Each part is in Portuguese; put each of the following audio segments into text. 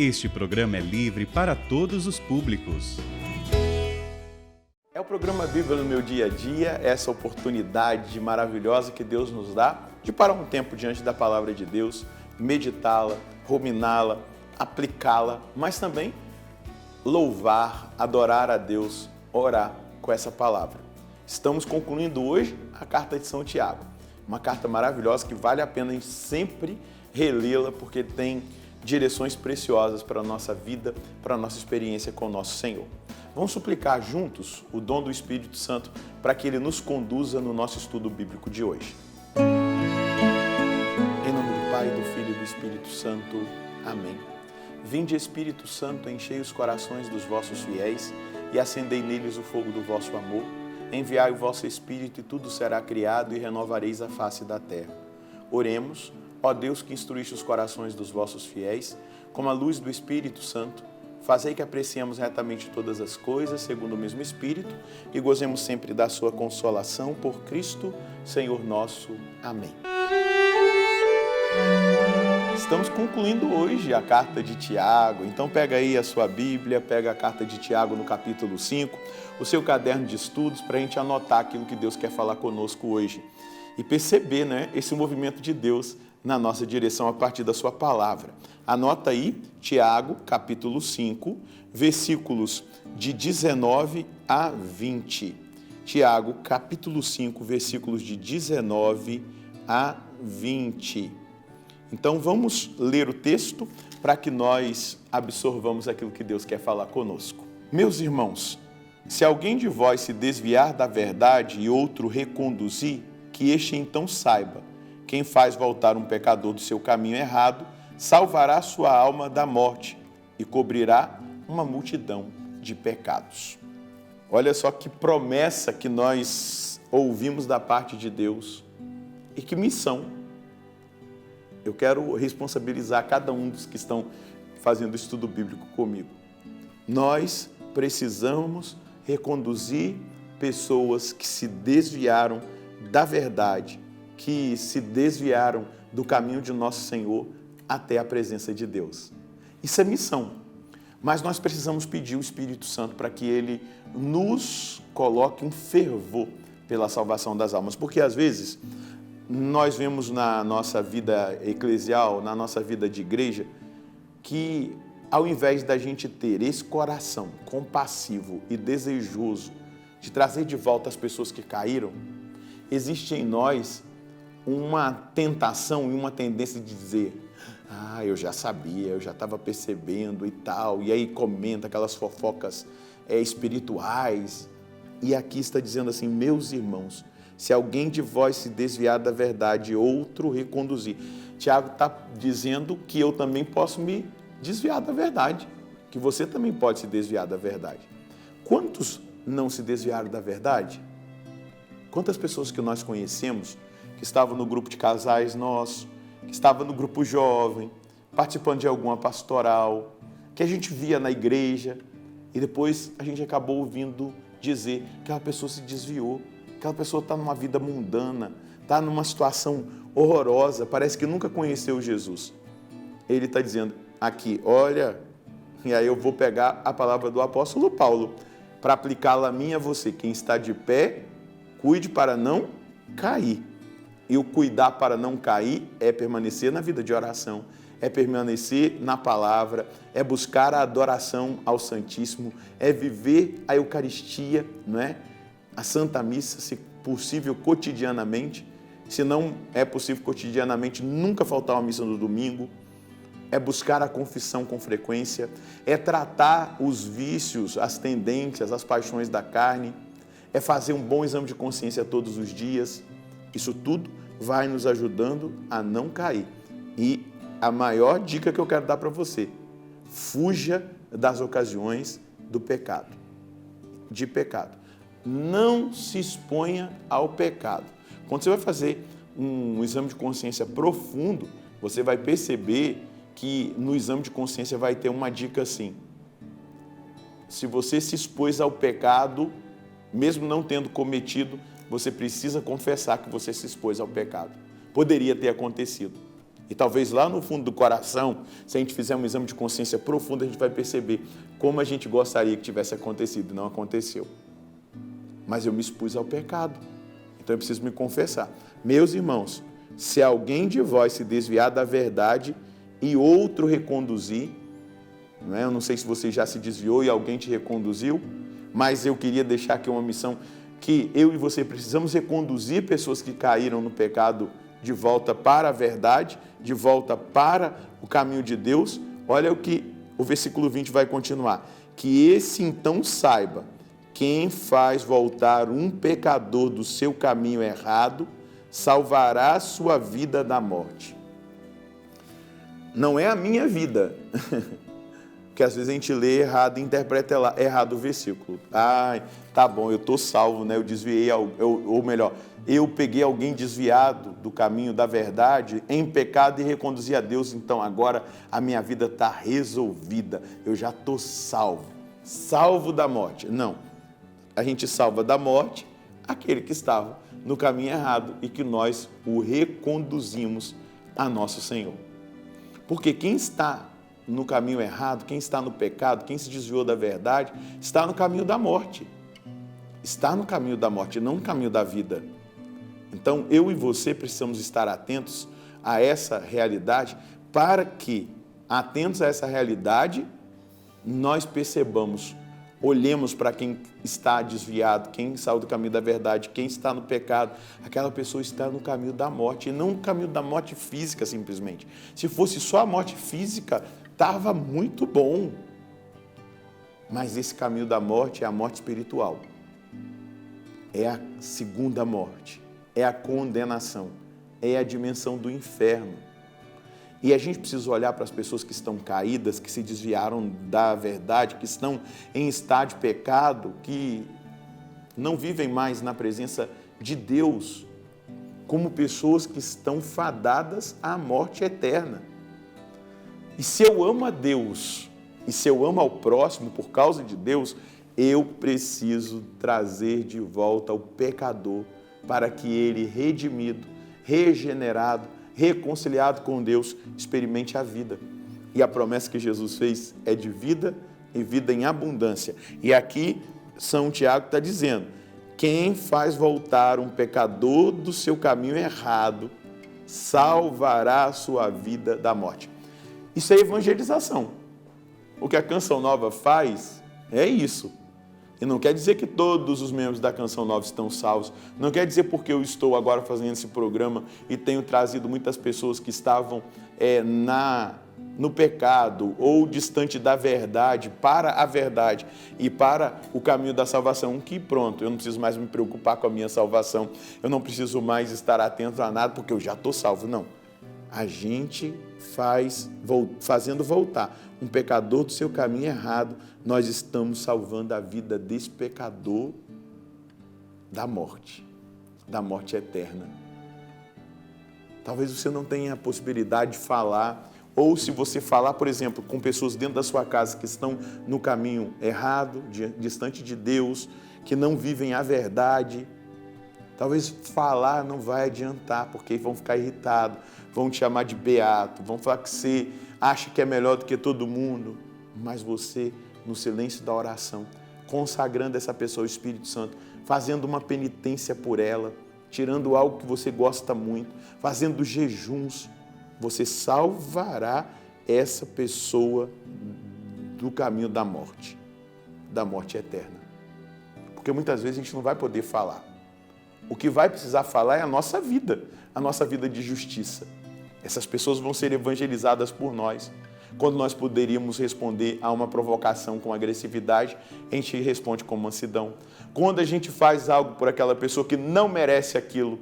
Este programa é livre para todos os públicos. É o programa Bíblia no meu dia a dia, essa oportunidade maravilhosa que Deus nos dá de parar um tempo diante da palavra de Deus, meditá-la, ruminá-la, aplicá-la, mas também louvar, adorar a Deus, orar com essa palavra. Estamos concluindo hoje a carta de São Tiago, uma carta maravilhosa que vale a pena a gente sempre relê-la porque tem direções preciosas para a nossa vida, para a nossa experiência com o nosso Senhor. Vamos suplicar juntos o dom do Espírito Santo para que Ele nos conduza no nosso estudo bíblico de hoje. Em nome do Pai, do Filho e do Espírito Santo. Amém. Vinde, Espírito Santo, enchei os corações dos vossos fiéis e acendei neles o fogo do vosso amor. Enviai o vosso Espírito e tudo será criado e renovareis a face da terra. Oremos. Ó Deus, que instruíste os corações dos vossos fiéis, com a luz do Espírito Santo, fazei que apreciemos retamente todas as coisas, segundo o mesmo Espírito, e gozemos sempre da sua consolação, por Cristo, Senhor nosso. Amém. Estamos concluindo hoje a carta de Tiago, então pega aí a sua Bíblia, pega a carta de Tiago no capítulo 5, o seu caderno de estudos, para a gente anotar aquilo que Deus quer falar conosco hoje. E perceber, esse movimento de Deus na nossa direção a partir da sua palavra. Anota aí, Tiago, capítulo 5, versículos de 19 a 20. Tiago, capítulo 5, versículos de 19 a 20. Então vamos ler o texto para que nós absorvamos aquilo que Deus quer falar conosco. Meus irmãos, se alguém de vós se desviar da verdade e outro reconduzir, que este então saiba, quem faz voltar um pecador do seu caminho errado, salvará sua alma da morte e cobrirá uma multidão de pecados. Olha só que promessa que nós ouvimos da parte de Deus e que missão. Eu quero responsabilizar cada um dos que estão fazendo estudo bíblico comigo. Nós precisamos reconduzir pessoas que se desviaram da verdade, que se desviaram do caminho de nosso Senhor até a presença de Deus. Isso é missão. Mas nós precisamos pedir o Espírito Santo para que Ele nos coloque um fervor pela salvação das almas. Porque às vezes nós vemos na nossa vida eclesial, na nossa vida de igreja, que ao invés da gente ter esse coração compassivo e desejoso de trazer de volta as pessoas que caíram, existe em nós uma tentação e uma tendência de dizer: eu já sabia, eu já estava percebendo e tal, e aí comenta aquelas fofocas espirituais. E aqui está dizendo assim: meus irmãos, se alguém de vós se desviar da verdade e outro reconduzir. Tiago está dizendo que eu também posso me desviar da verdade, que você também pode se desviar da verdade. Quantos não se desviaram da verdade? Quantas pessoas que nós conhecemos que estavam no grupo de casais nosso, que estavam no grupo jovem, participando de alguma pastoral, que a gente via na igreja e depois a gente acabou ouvindo dizer que aquela pessoa se desviou, aquela pessoa está numa vida mundana, está numa situação horrorosa, parece que nunca conheceu Jesus. Ele está dizendo aqui, olha, e aí eu vou pegar a palavra do apóstolo Paulo para aplicá-la a mim e a você. Quem está de pé, cuide para não cair. E o cuidar para não cair é permanecer na vida de oração, é permanecer na palavra, é buscar a adoração ao Santíssimo, é viver a Eucaristia, a Santa Missa, se possível, cotidianamente. Se não é possível cotidianamente, nunca faltar uma missa no domingo. É buscar a confissão com frequência, é tratar os vícios, as tendências, as paixões da carne, é fazer um bom exame de consciência todos os dias. Isso tudo vai nos ajudando a não cair. E a maior dica que eu quero dar para você: fuja das ocasiões do pecado, de pecado. Não se exponha ao pecado. Quando você vai fazer um exame de consciência profundo, você vai perceber que no exame de consciência vai ter uma dica assim: se você se expôs ao pecado, mesmo não tendo cometido, você precisa confessar que você se expôs ao pecado. Poderia ter acontecido. E talvez lá no fundo do coração, se a gente fizer um exame de consciência profundo, a gente vai perceber como a gente gostaria que tivesse acontecido. Não aconteceu. Mas eu me expus ao pecado. Então eu preciso me confessar. Meus irmãos, se alguém de vós se desviar da verdade e outro reconduzir, não é? Eu não sei se você já se desviou e alguém te reconduziu, mas eu queria deixar aqui uma missão que eu e você precisamos reconduzir pessoas que caíram no pecado de volta para a verdade, de volta para o caminho de Deus. Olha o que o versículo 20 vai continuar. Que esse então saiba, quem faz voltar um pecador do seu caminho errado, salvará a sua vida da morte. Não é a minha vida, porque às vezes a gente lê errado e interpreta errado o versículo. Tá bom, eu estou salvo, né? Eu desviei, ou melhor, eu peguei alguém desviado do caminho da verdade, em pecado e reconduzi a Deus, então agora a minha vida está resolvida, eu já estou salvo da morte. Não, a gente salva da morte aquele que estava no caminho errado e que nós o reconduzimos a nosso Senhor. Porque quem está no caminho errado, quem está no pecado, quem se desviou da verdade, está no caminho da morte. Está no caminho da morte, não no caminho da vida. Então, eu e você precisamos estar atentos a essa realidade para que, atentos a essa realidade, nós percebamos, olhemos para quem está desviado, quem saiu do caminho da verdade, quem está no pecado. Aquela pessoa está no caminho da morte, e não no caminho da morte física simplesmente. Se fosse só a morte física, estava muito bom. Mas esse caminho da morte é a morte espiritual. É a segunda morte, é a condenação, é a dimensão do inferno. E a gente precisa olhar para as pessoas que estão caídas, que se desviaram da verdade, que estão em estado de pecado, que não vivem mais na presença de Deus, como pessoas que estão fadadas à morte eterna. E se eu amo a Deus, e se eu amo ao próximo por causa de Deus, eu preciso trazer de volta o pecador para que ele, redimido, regenerado, reconciliado com Deus, experimente a vida. E a promessa que Jesus fez é de vida e vida em abundância. E aqui São Tiago está dizendo, quem faz voltar um pecador do seu caminho errado, salvará a sua vida da morte. Isso é evangelização. O que a Canção Nova faz é isso. E não quer dizer que todos os membros da Canção Nova estão salvos. Não quer dizer porque eu estou agora fazendo esse programa e tenho trazido muitas pessoas que estavam no pecado ou distante da verdade para a verdade e para o caminho da salvação, que pronto, eu não preciso mais me preocupar com a minha salvação, eu não preciso mais estar atento a nada porque eu já estou salvo. Não. A gente fazendo voltar um pecador do seu caminho errado, nós estamos salvando a vida desse pecador da morte eterna. Talvez você não tenha a possibilidade de falar, ou se você falar, por exemplo, com pessoas dentro da sua casa que estão no caminho errado, distante de Deus, que não vivem a verdade, talvez falar não vai adiantar, porque vão ficar irritados, vão te chamar de beato, vão falar que você acha que é melhor do que todo mundo, mas você, no silêncio da oração, consagrando essa pessoa ao Espírito Santo, fazendo uma penitência por ela, tirando algo que você gosta muito, fazendo jejuns, você salvará essa pessoa do caminho da morte eterna. Porque muitas vezes a gente não vai poder falar. O que vai precisar falar é a nossa vida de justiça. Essas pessoas vão ser evangelizadas por nós. Quando nós poderíamos responder a uma provocação com agressividade, a gente responde com mansidão. Quando a gente faz algo por aquela pessoa que não merece aquilo,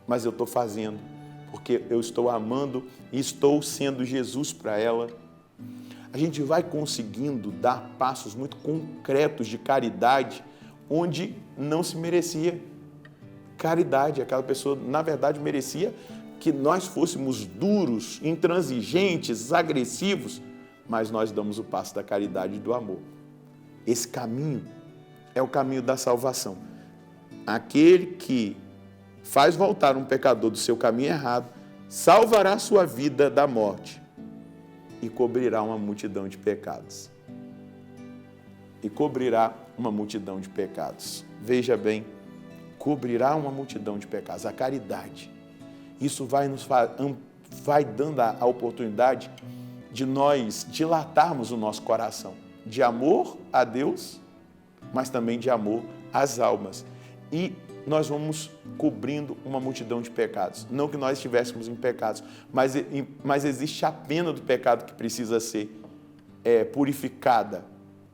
mas eu estou fazendo, porque eu estou amando e estou sendo Jesus para ela, a gente vai conseguindo dar passos muito concretos de caridade, onde não se merecia caridade. Aquela pessoa, na verdade, merecia que nós fôssemos duros, intransigentes, agressivos, mas nós damos o passo da caridade e do amor. Esse caminho é o caminho da salvação. Aquele que faz voltar um pecador do seu caminho errado, salvará sua vida da morte e cobrirá uma multidão de pecados. E cobrirá uma multidão de pecados. Veja bem, cobrirá uma multidão de pecados. A caridade. Isso vai dando a oportunidade de nós dilatarmos o nosso coração. De amor a Deus, mas também de amor às almas. E nós vamos cobrindo uma multidão de pecados. Não que nós estivéssemos em pecados, mas existe a pena do pecado que precisa ser purificada.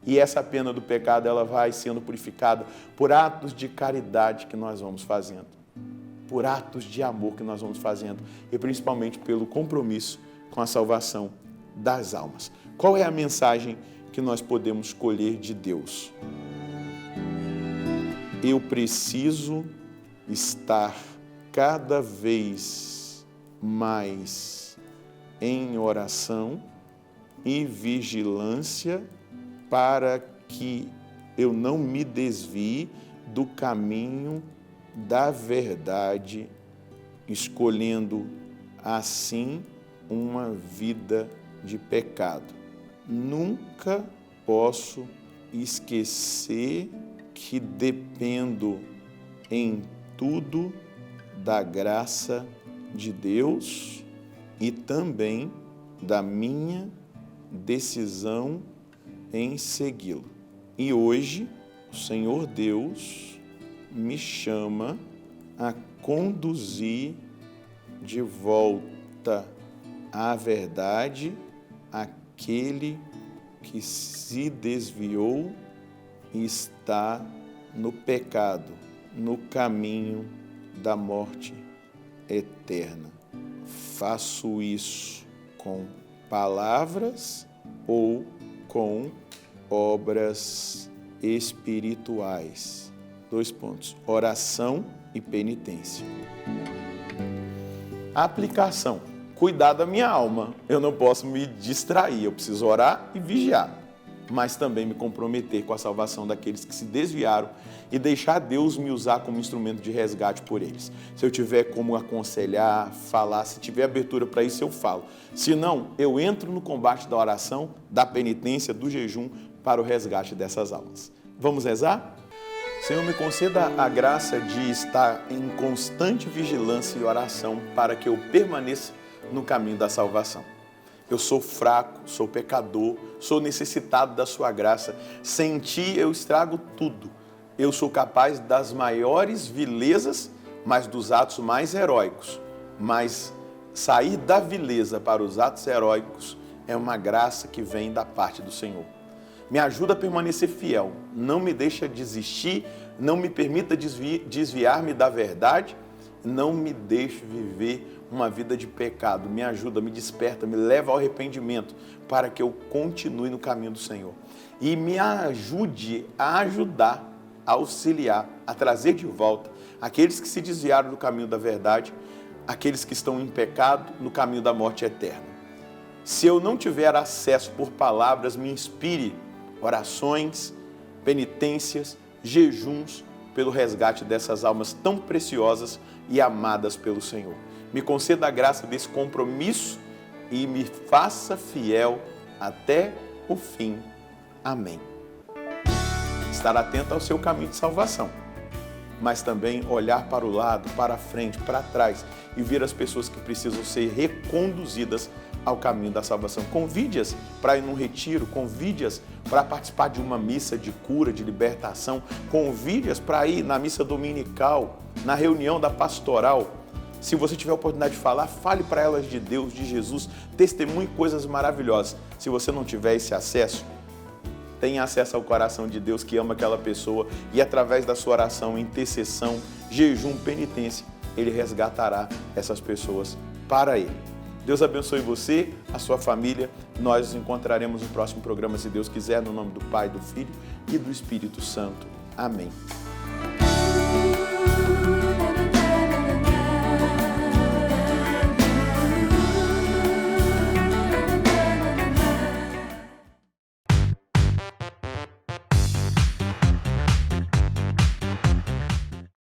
E essa pena do pecado, ela vai sendo purificada por atos de caridade que nós vamos fazendo, por atos de amor que nós vamos fazendo e principalmente pelo compromisso com a salvação das almas. Qual é a mensagem que nós podemos colher de Deus? Eu preciso estar cada vez mais em oração e vigilância para que eu não me desvie do caminho da verdade, escolhendo assim uma vida de pecado. Nunca posso esquecer que dependo em tudo da graça de Deus e também da minha decisão em segui-lo. E hoje, o Senhor Deus me chama a conduzir de volta à verdade aquele que se desviou e está no pecado, no caminho da morte eterna. Faço isso com palavras ou com obras espirituais. 2 pontos. Oração e penitência. Aplicação. Cuidar da minha alma. Eu não posso me distrair, eu preciso orar e vigiar. Mas também me comprometer com a salvação daqueles que se desviaram e deixar Deus me usar como instrumento de resgate por eles. Se eu tiver como aconselhar, falar, se tiver abertura para isso, eu falo. Se não, eu entro no combate da oração, da penitência, do jejum para o resgate dessas almas. Vamos rezar? Senhor, me conceda a graça de estar em constante vigilância e oração para que eu permaneça no caminho da salvação. Eu sou fraco, sou pecador, sou necessitado da sua graça. Sem ti eu estrago tudo. Eu sou capaz das maiores vilezas, mas dos atos mais heróicos. Mas sair da vileza para os atos heróicos é uma graça que vem da parte do Senhor. Me ajuda a permanecer fiel, não me deixa desistir, não me permita desviar-me da verdade, não me deixe viver uma vida de pecado. Me ajuda, me desperta, me leva ao arrependimento para que eu continue no caminho do Senhor. E me ajude a ajudar, a auxiliar, a trazer de volta aqueles que se desviaram do caminho da verdade, aqueles que estão em pecado no caminho da morte eterna. Se eu não tiver acesso por palavras, me inspire orações, penitências, jejuns pelo resgate dessas almas tão preciosas e amadas pelo Senhor. Me conceda a graça desse compromisso e me faça fiel até o fim. Amém. Estar atento ao seu caminho de salvação, mas também olhar para o lado, para a frente, para trás e ver as pessoas que precisam ser reconduzidas ao caminho da salvação. Convide-as para ir num retiro, convide-as para participar de uma missa de cura, de libertação, convide-as para ir na missa dominical, na reunião da pastoral. Se você tiver a oportunidade de falar, fale para elas de Deus, de Jesus, testemunhe coisas maravilhosas. Se você não tiver esse acesso, tenha acesso ao coração de Deus que ama aquela pessoa e através da sua oração, intercessão, jejum, penitência, Ele resgatará essas pessoas para Ele. Deus abençoe você, a sua família. Nós nos encontraremos no próximo programa, se Deus quiser, no nome do Pai, do Filho e do Espírito Santo. Amém.